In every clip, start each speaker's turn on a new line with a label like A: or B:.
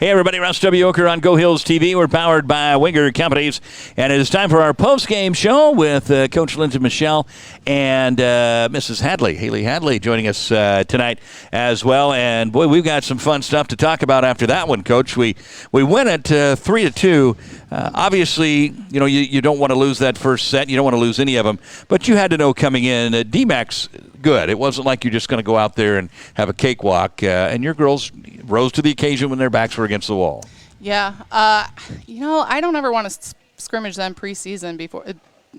A: Hey, everybody, Russ W. Oker on Go Hills TV. We're powered by Winger Companies, and it is time for our post-game show with Coach Lyndsey Michel and Mrs. Hadley, Haleigh Hadley, joining us tonight as well. And, boy, we've got some fun stuff to talk about after that one, Coach. We win it 3-2. Obviously, you know, you don't want to lose that first set. You don't want to lose any of them. But you had to know coming in, DMACC's good. It wasn't like you're just going to go out there and have a cakewalk. And your girls rose to the occasion when their backs were against the wall.
B: Yeah. You know, I don't ever want to scrimmage them preseason before,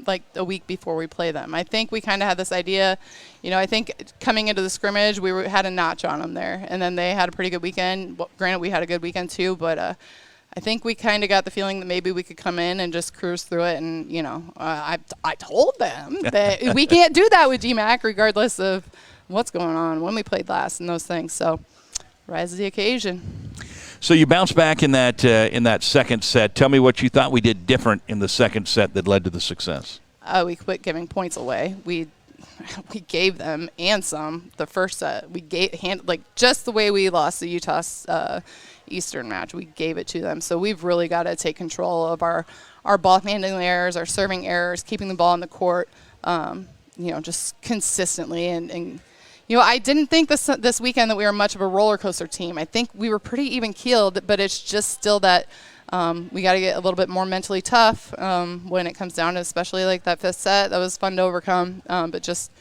B: like a week before we play them. I think we kind of had this idea, you know, I think coming into the scrimmage, had a notch on them there. And then they had a pretty good weekend. Well, granted, we had a good weekend too, but I think we kind of got the feeling that maybe we could come in and just cruise through it. And, you know, I told them that we can't do that with DMACC regardless of what's going on, when we played last and those things. So rise to the occasion.
A: So you bounced back in that second set. Tell me what you thought we did different in the second set that led to the success.
B: We quit giving points away. We gave them and some the first set. We like just the way we lost the Utah's Eastern match. We gave it to them. So we've really got to take control of our ball handling errors, our serving errors, keeping the ball on the court, you know, just consistently. And you know, I didn't think this weekend that we were much of a roller coaster team. I think we were pretty even keeled, but it's just still that we got to get a little bit more mentally tough when it comes down to, especially like that fifth set. That was fun to overcome, but just,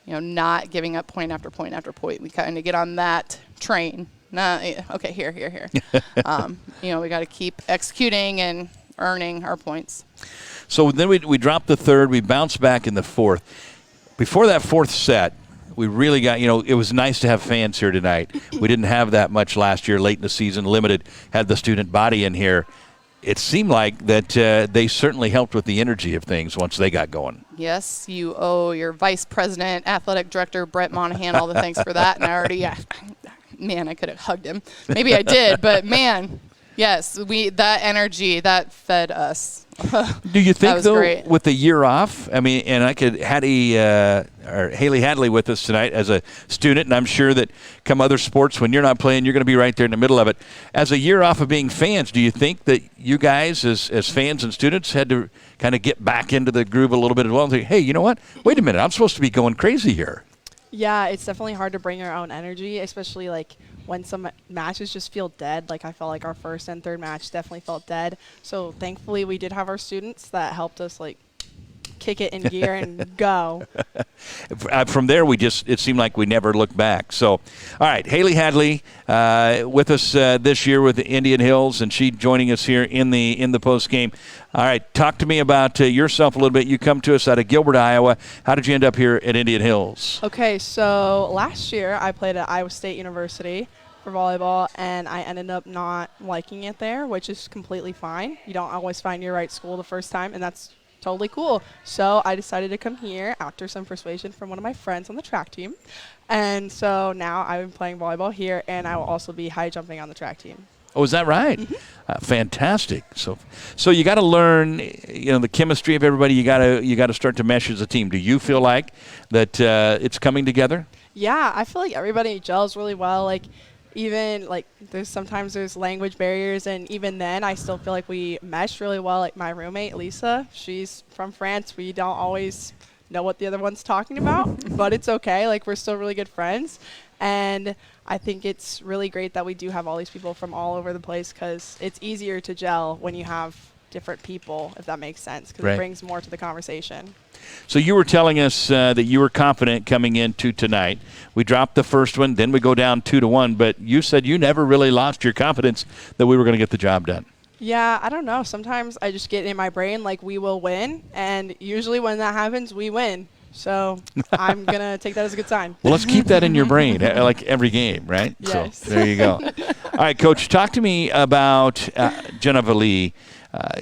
B: you know, not giving up point after point after point. We kind of get on that train. Okay, here. You know, we got to keep executing and earning our points.
A: So then we dropped the third. We bounced back in the fourth. Before that fourth set, we really got, you know, it was nice to have fans here tonight. We didn't have that much last year, late in the season, limited, had the student body in here. It seemed like that they certainly helped with the energy of things once they got going.
B: Yes, you owe your vice president, athletic director, Brett Monahan, all the thanks for that. And I already, man, I could have hugged him. Maybe I did, but man, yes, that energy, that fed us.
A: Do you think, though,
B: great.
A: with the year off, I mean, and I could Haleigh Hadley with us tonight as a student, and I'm sure that come other sports, when you're not playing, you're going to be right there in the middle of it. As a year off of being fans, do you think that you guys, as fans and students, had to kind of get back into the groove a little bit as well and think, hey, you know what? Wait a minute, I'm supposed to be going crazy here.
C: Yeah, it's definitely hard to bring your own energy, especially like when some matches just feel dead. Like I felt like our first and third match definitely felt dead. So thankfully we did have our students that helped us like kick it in gear and go.
A: From there, it seemed like we never looked back. So, all right, Haleigh Hadley with us this year with the Indian Hills, and she joining us here in the post game. All right, talk to me about yourself a little bit. You come to us out of Gilbert, Iowa. How did you end up here at Indian Hills?
C: Okay, so last year I played at Iowa State University for volleyball, and I ended up not liking it there, which is completely fine. You don't always find your right school the first time, and that's totally cool. So I decided to come here after some persuasion from one of my friends on the track team. And so now I'm playing volleyball here, and I will also be high jumping on the track team.
A: Oh, is that right? Mm-hmm. Fantastic. So you got to learn, you know, the chemistry of everybody. You got to start to mesh as a team. Do you feel like that it's coming together?
C: Yeah, I feel like everybody gels really well. Like even like there's language barriers, and even then I still feel like we mesh really well. Like my roommate Lisa, she's from France. We don't always know what the other one's talking about, but it's okay. Like we're still really good friends, and I think it's really great that we do have all these people from all over the place, because it's easier to gel when you have different people, if that makes sense, because
A: Right.
C: It brings more to the conversation.
A: So you were telling us that you were confident coming into tonight. We dropped the first one, then we go down 2-1, but you said you never really lost your confidence that we were going to get the job done.
C: Yeah, I don't know. Sometimes I just get in my brain like we will win, and usually when that happens, we win. So I'm going to take that as a good sign.
A: Well, let's keep that in your brain, like every game, right?
C: Yes.
A: So there you go. All right, Coach, talk to me about Genevieve.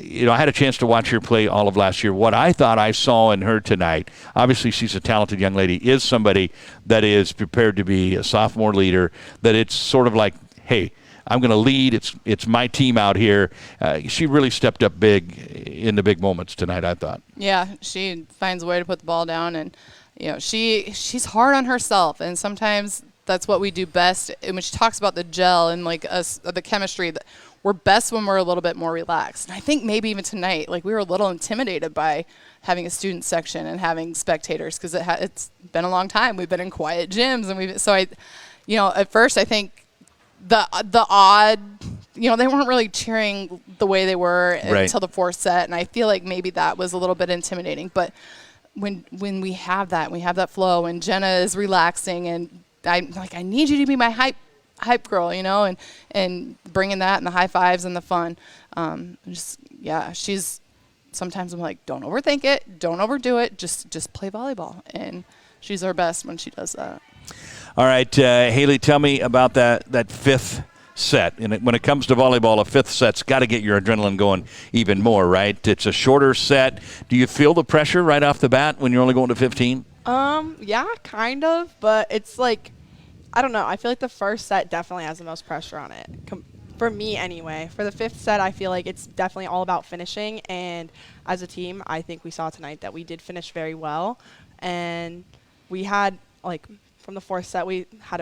A: You know, I had a chance to watch her play all of last year. What I thought I saw in her tonight, obviously she's a talented young lady, is somebody that is prepared to be a sophomore leader, that it's sort of like, hey, I'm going to lead. It's my team out here. She really stepped up big in the big moments tonight, I thought.
B: Yeah, she finds a way to put the ball down, and you know she's hard on herself, and sometimes that's what we do best. And when she talks about the gel and like us, the chemistry, we're best when we're a little bit more relaxed. And I think maybe even tonight, like we were a little intimidated by having a student section and having spectators because it's been a long time. We've been in quiet gyms, and at first I think the odd, they weren't really cheering the way they were until the fourth set, and I feel like maybe that was a little bit intimidating. But when we have that flow, and Jenna is relaxing, and I'm like, I need you to be my hype girl, and bringing that and the high fives and the fun. She's. Sometimes I'm like, don't overthink it, don't overdo it, just play volleyball, and she's our best when she does that.
A: All right, Haleigh, tell me about that fifth set. And when it comes to volleyball, a fifth set's got to get your adrenaline going even more, right? It's a shorter set. Do you feel the pressure right off the bat when you're only going to 15?
C: Yeah, kind of, but it's like, I don't know. I feel like the first set definitely has the most pressure on it. For me anyway. For the fifth set, I feel like it's definitely all about finishing, and as a team, I think we saw tonight that we did finish very well, and we had, like, from the fourth set, we had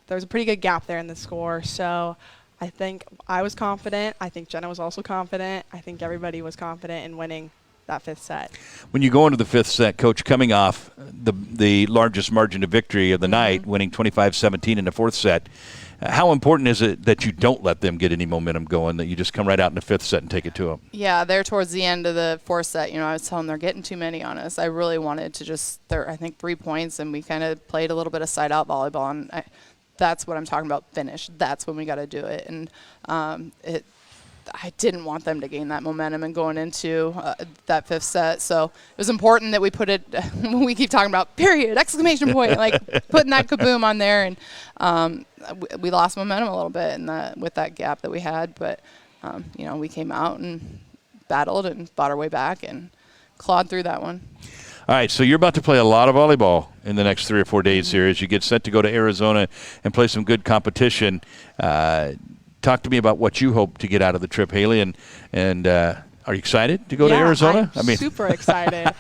C: there was a pretty good gap there in the score, so I think I was confident. I think Jenna was also confident. I think everybody was confident in winning that fifth set.
A: When you go into the fifth set, Coach, coming off the largest margin of victory of the night, winning 25-17 in the fourth set, how important is it that you don't let them get any momentum going, that you just come right out in the fifth set and take it to them? Yeah,
B: there towards the end of the fourth set, I was telling them they're getting too many on us. I really wanted to I think 3 points, and we kind of played a little bit of side-out volleyball, and that's what I'm talking about, finish. That's when we got to do it. And I didn't want them to gain that momentum and going into that fifth set. So it was important that we put it, we keep talking about period, exclamation point, like putting that kaboom on there. And we lost momentum a little bit with that gap that we had. But, we came out and battled and fought our way back and clawed through that one.
A: All right, so you're about to play a lot of volleyball in the next 3 or 4 days here as you get set to go to Arizona and play some good competition. Talk to me about what you hope to get out of the trip, Haleigh, and are you excited to go to Arizona?
C: I'm super excited.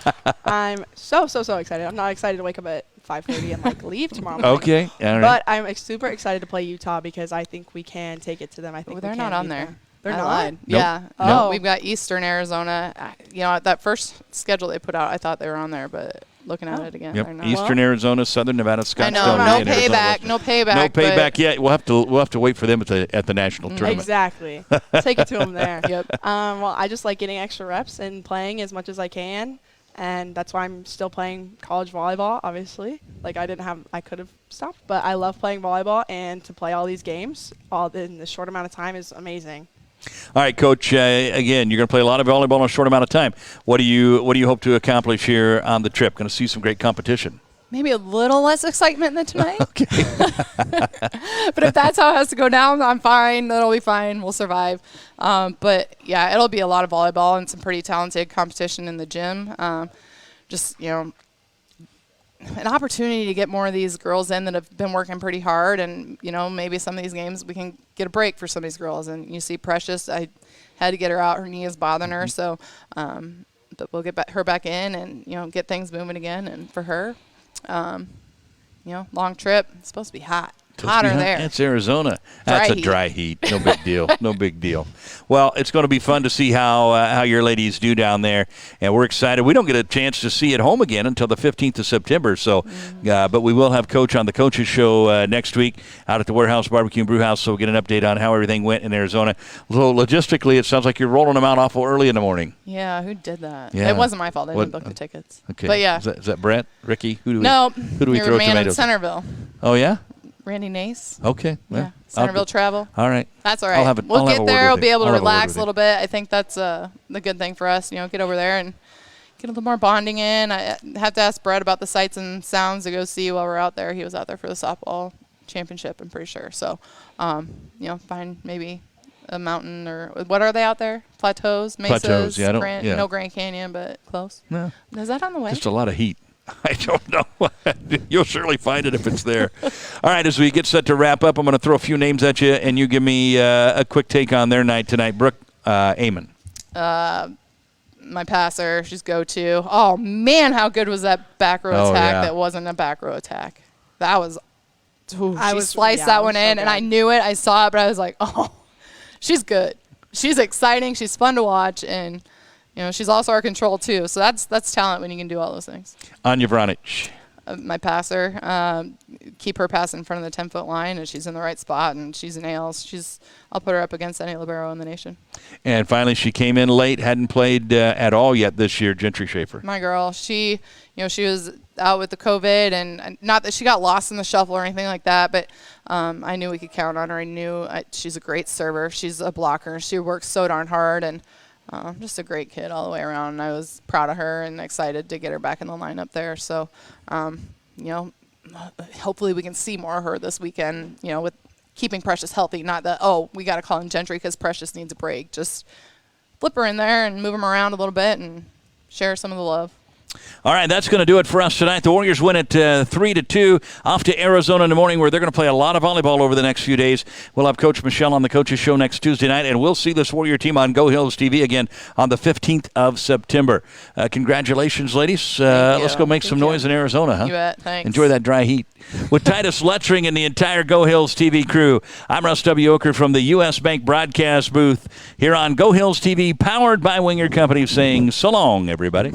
C: I'm so excited. I'm not excited to wake up at 5:30 and leave tomorrow morning.
A: Okay, all right.
C: But I'm super excited to play Utah because I think we can take it to them. I think
B: they're not on there.
C: They're not?
A: Nope.
B: Yeah.
A: No.
B: We've got Eastern Arizona. That first schedule they put out, I thought they were on there, but looking at it again, they're not.
A: Eastern Arizona, Southern Nevada, Scottsdale.
B: I know. No payback. No payback.
A: Yeah, we'll have to wait for them at the national tournament.
C: Exactly. Take it to them there. Yep. Well, I just like getting extra reps and playing as much as I can, and that's why I'm still playing college volleyball. Obviously, I could have stopped, but I love playing volleyball, and to play all these games all in this short amount of time is amazing.
A: All right, Coach, again, you're going to play a lot of volleyball in a short amount of time. What do you hope to accomplish here on the trip? Going to see some great competition.
B: Maybe a little less excitement than tonight.
A: Okay.
B: But if that's how it has to go down, I'm fine. That'll be fine. We'll survive. But, yeah, it'll be a lot of volleyball and some pretty talented competition in the gym. An opportunity to get more of these girls in that have been working pretty hard, and maybe some of these games we can get a break for some of these girls. And you see Precious, I had to get her out, her knee is bothering her, so but we'll get her back in and get things moving again. And for her, long trip, it's supposed to be hot. Hotter there.
A: It's Arizona. That's a dry heat. No big deal. No big deal. Well, it's going to be fun to see how your ladies do down there, and we're excited. We don't get a chance to see it home again until the 15th of September. So, but we will have Coach on the Coaches Show next week out at the Warehouse Barbecue and Brew House. So we'll get an update on how everything went in Arizona. So logistically, it sounds like you're rolling them out awful early in the morning.
B: Yeah, who did that?
A: Yeah.
B: It wasn't my fault. I didn't book the tickets.
A: Okay.
B: But yeah,
A: is that Brett, Ricky? Who do we
B: your
A: throw
B: man
A: tomatoes?
B: in Centerville.
A: Oh yeah.
B: Randy Nace.
A: Okay. Well,
B: yeah. Centerville travel.
A: All right.
B: That's all right. We'll get there. We'll be able to relax a little bit. I think that's the good thing for us. Get over there and get a little more bonding in. I have to ask Brett about the sights and sounds to go see while we're out there. He was out there for the softball championship, I'm pretty sure. So, find maybe a mountain or what are they out there? Plateaus, mesas.
A: Plateaus. Yeah,
B: no Grand Canyon, but close.
A: No.
B: Is that on the way?
A: Just a lot of heat. I don't know. You'll surely find it if it's there. All right, as we get set to wrap up, I'm going to throw a few names at you, and you give me a quick take on their night tonight. Brooke Amon.
B: My passer, she's go-to. Oh, man, how good was that back row attack that wasn't a back row attack. that was. Ooh, she
C: was
B: sliced that one
C: so
B: in, and I
C: good.
B: knew it. I saw it, but I was like, oh, she's good. She's exciting. She's fun to watch, and she's also our control too. So that's talent when you can do all those things.
A: Anya Vranic.
B: My passer, keep her pass in front of the 10-foot line, and she's in the right spot, and she's nails. I'll put her up against any libero in the nation.
A: And finally, she came in late, hadn't played at all yet this year, Gentry Schaefer.
B: My girl, she was out with the COVID, and not that she got lost in the shuffle or anything like that, but I knew we could count on her. I knew she's a great server. She's a blocker. She works so darn hard, and just a great kid all the way around. And I was proud of her and excited to get her back in the lineup there. So, hopefully we can see more of her this weekend, with keeping Precious healthy. Not that, we got to call in Gentry because Precious needs a break. Just flip her in there and move them around a little bit and share some of the love.
A: All right, that's going to do it for us tonight. The Warriors win it 3-2. Off to Arizona in the morning, where they're going to play a lot of volleyball over the next few days. We'll have Coach Michel on the Coaches Show next Tuesday night, and we'll see this Warrior team on Go Hills TV again on the 15th of September. Congratulations, ladies. Let's go make some noise in Arizona, huh?
B: You bet. Thanks.
A: Enjoy that dry heat. With Titus Lutzring and the entire Go Hills TV crew, I'm Russ W. Oker from the U.S. Bank broadcast booth here on Go Hills TV, powered by Winger Company, saying so long, everybody.